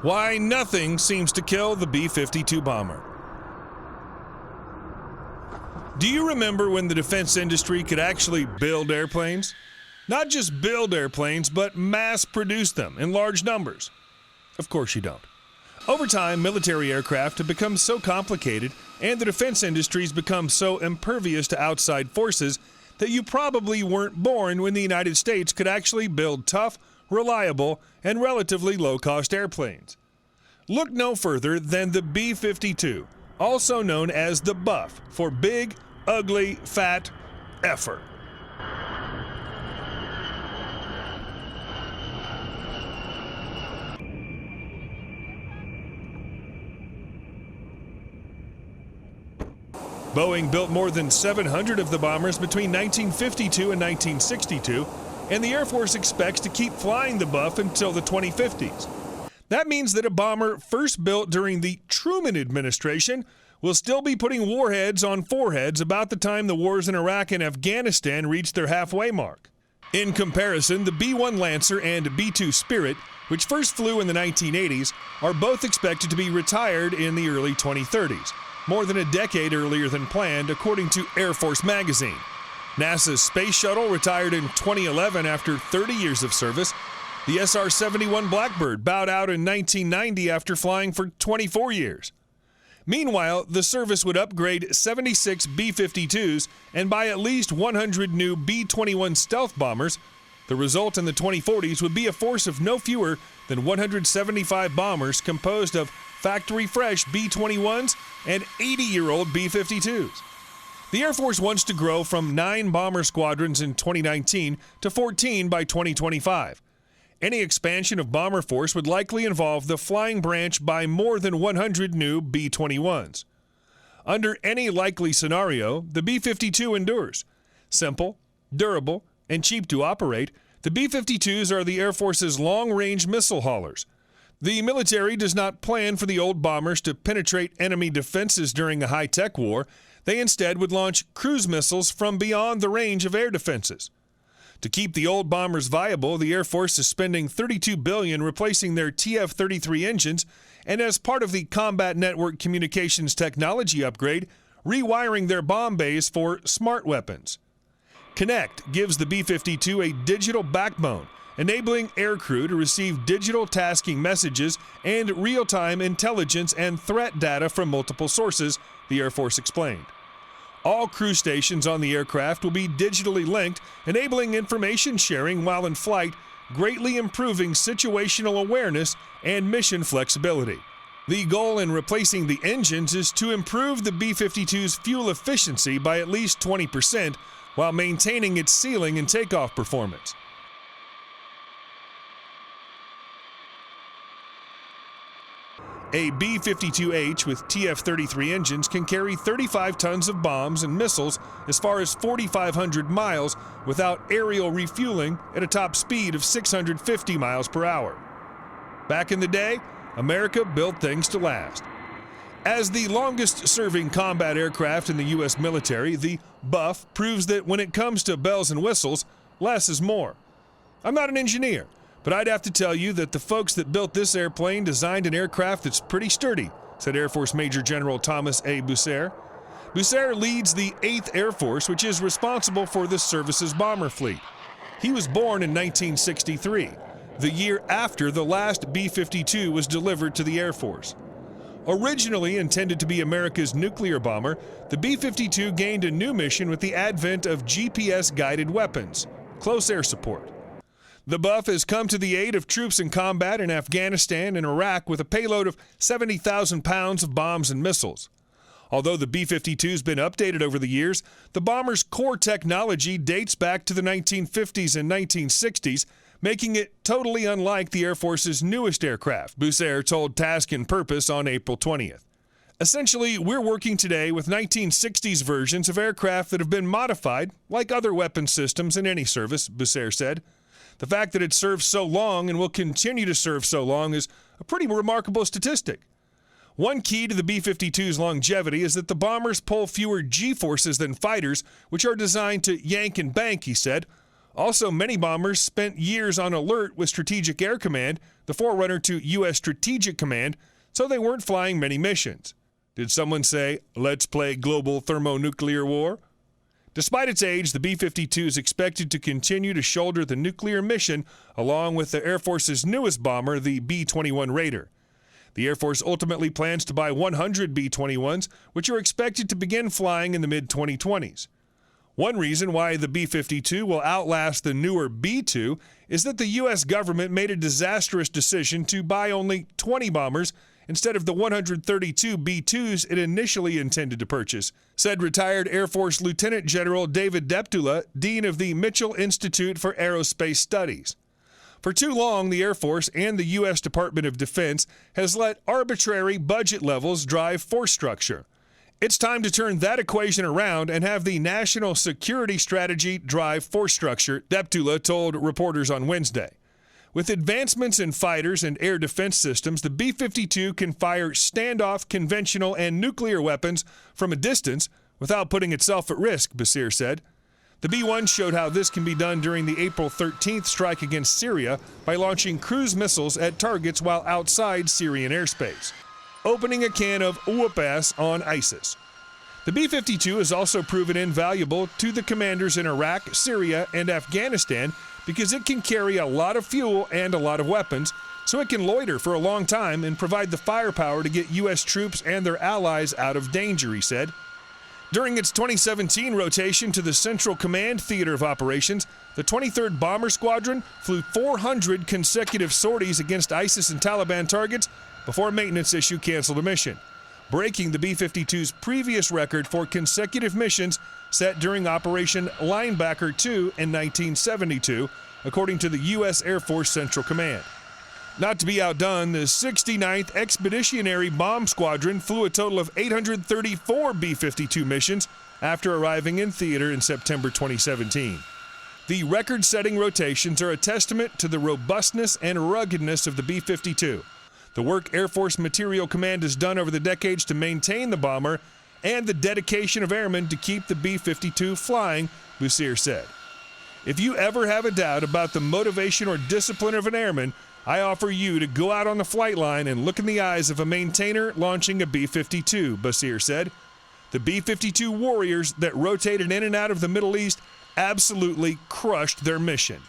Why nothing seems to kill the B-52 bomber. Do you remember when the defense industry could actually build airplanes? Not just build airplanes, but mass produce them in large numbers. Of course you don't. Over time, military aircraft have become so complicated, and the defense industry's become so impervious to outside forces that you probably weren't born when the United States could actually build tough, reliable, and relatively low-cost airplanes. Look no further than the B-52, also known as the Buff, for big, ugly, fat effer. Boeing built more than 700 of the bombers between 1952 and 1962, and the Air Force expects to keep flying the Buff until the 2050s. That means that a bomber first built during the Truman administration will still be putting warheads on foreheads about the time the wars in Iraq and Afghanistan reach their halfway mark. In comparison, the B-1 Lancer and B-2 Spirit, which first flew in the 1980s, are both expected to be retired in the early 2030s, more than a decade earlier than planned, according to Air Force magazine. NASA's Space Shuttle retired in 2011 after 30 years of service. The SR-71 Blackbird bowed out in 1990 after flying for 24 years. Meanwhile, the service would upgrade 76 B-52s and buy at least 100 new B-21 stealth bombers. The result in the 2040s would be a force of no fewer than 175 bombers composed of factory-fresh B-21s and 80-year-old B-52s. The Air Force wants to grow from 9 bomber squadrons in 2019 to 14 by 2025. Any expansion of bomber force would likely involve the flying branch by more than 100 new B-21s. Under any likely scenario, the B-52 endures. Simple, durable, and cheap to operate, the B-52s are the Air Force's long-range missile haulers. The military does not plan for the old bombers to penetrate enemy defenses during a high-tech war. They instead would launch cruise missiles from beyond the range of air defenses. To keep the old bombers viable, the Air Force is spending $32 billion replacing their TF-33 engines, and as part of the Combat Network Communications Technology upgrade, rewiring their bomb bays for smart weapons. Connect gives the B-52 a digital backbone, enabling aircrew to receive digital tasking messages and real-time intelligence and threat data from multiple sources, the Air Force explained. All crew stations on the aircraft will be digitally linked, enabling information sharing while in flight, greatly improving situational awareness and mission flexibility. The goal in replacing the engines is to improve the B-52's fuel efficiency by at least 20% while maintaining its ceiling and takeoff performance. A B-52H with TF-33 engines can carry 35 tons of bombs and missiles as far as 4,500 miles without aerial refueling at a top speed of 650 miles per hour. Back in the day, America built things to last. As the longest-serving combat aircraft in the U.S. military, the Buff proves that when it comes to bells and whistles, less is more. I'm not an engineer, but I'd have to tell you that the folks that built this airplane designed an aircraft that's pretty sturdy, said Air Force Major General Thomas A. Bussiere. Bussiere leads the 8th Air Force, which is responsible for the service's bomber fleet. He was born in 1963, the year after the last B-52 was delivered to the Air Force. Originally intended to be America's nuclear bomber, the B-52 gained a new mission with the advent of GPS-guided weapons, close air support. The Buff has come to the aid of troops in combat in Afghanistan and Iraq with a payload of 70,000 pounds of bombs and missiles. Although the B-52's been updated over the years, the bomber's core technology dates back to the 1950s and 1960s, making it totally unlike the Air Force's newest aircraft, Bussiere told Task and Purpose on April 20th. Essentially, we're working today with 1960s versions of aircraft that have been modified, like other weapon systems in any service, Bussiere said. The fact that it served so long and will continue to serve so long is a pretty remarkable statistic. One key to the B-52's longevity is that the bombers pull fewer G-forces than fighters, which are designed to yank and bank, he said. Also, many bombers spent years on alert with Strategic Air Command, the forerunner to U.S. Strategic Command, so they weren't flying many missions. Did someone say, "Let's play global thermonuclear war"? Despite its age, the B-52 is expected to continue to shoulder the nuclear mission along with the Air Force's newest bomber, the B-21 Raider. The Air Force ultimately plans to buy 100 B-21s, which are expected to begin flying in the mid-2020s. One reason why the B-52 will outlast the newer B-2 is that the U.S. government made a disastrous decision to buy only 20 bombers instead of the 132 B-2s it initially intended to purchase, said retired Air Force Lieutenant General David Deptula, Dean of the Mitchell Institute for Aerospace Studies. For too long, the Air Force and the U.S. Department of Defense has let arbitrary budget levels drive force structure. It's time to turn that equation around and have the national security strategy drive force structure, Deptula told reporters on Wednesday. With advancements in fighters and air defense systems, the B-52 can fire standoff, conventional, and nuclear weapons from a distance without putting itself at risk, Basir said. The B-1 showed how this can be done during the April 13th strike against Syria by launching cruise missiles at targets while outside Syrian airspace, opening a can of whoop-ass on ISIS. The B-52 has also proven invaluable to the commanders in Iraq, Syria, and Afghanistan because it can carry a lot of fuel and a lot of weapons, so it can loiter for a long time and provide the firepower to get U.S. troops and their allies out of danger, he said. During its 2017 rotation to the Central Command Theater of Operations, the 23rd Bomber Squadron flew 400 consecutive sorties against ISIS and Taliban targets before a maintenance issue canceled a mission, breaking the B-52's previous record for consecutive missions set during Operation Linebacker II in 1972, according to the U.S. Air Force Central Command. Not to be outdone, the 69th Expeditionary Bomb Squadron flew a total of 834 B-52 missions after arriving in theater in September 2017. The record-setting rotations are a testament to the robustness and ruggedness of the B-52, the work Air Force Material Command has done over the decades to maintain the bomber, and the dedication of airmen to keep the B-52 flying, Basir said. If you ever have a doubt about the motivation or discipline of an airman, I offer you to go out on the flight line and look in the eyes of a maintainer launching a B-52, Basir said. The B-52 warriors that rotated in and out of the Middle East absolutely crushed their mission.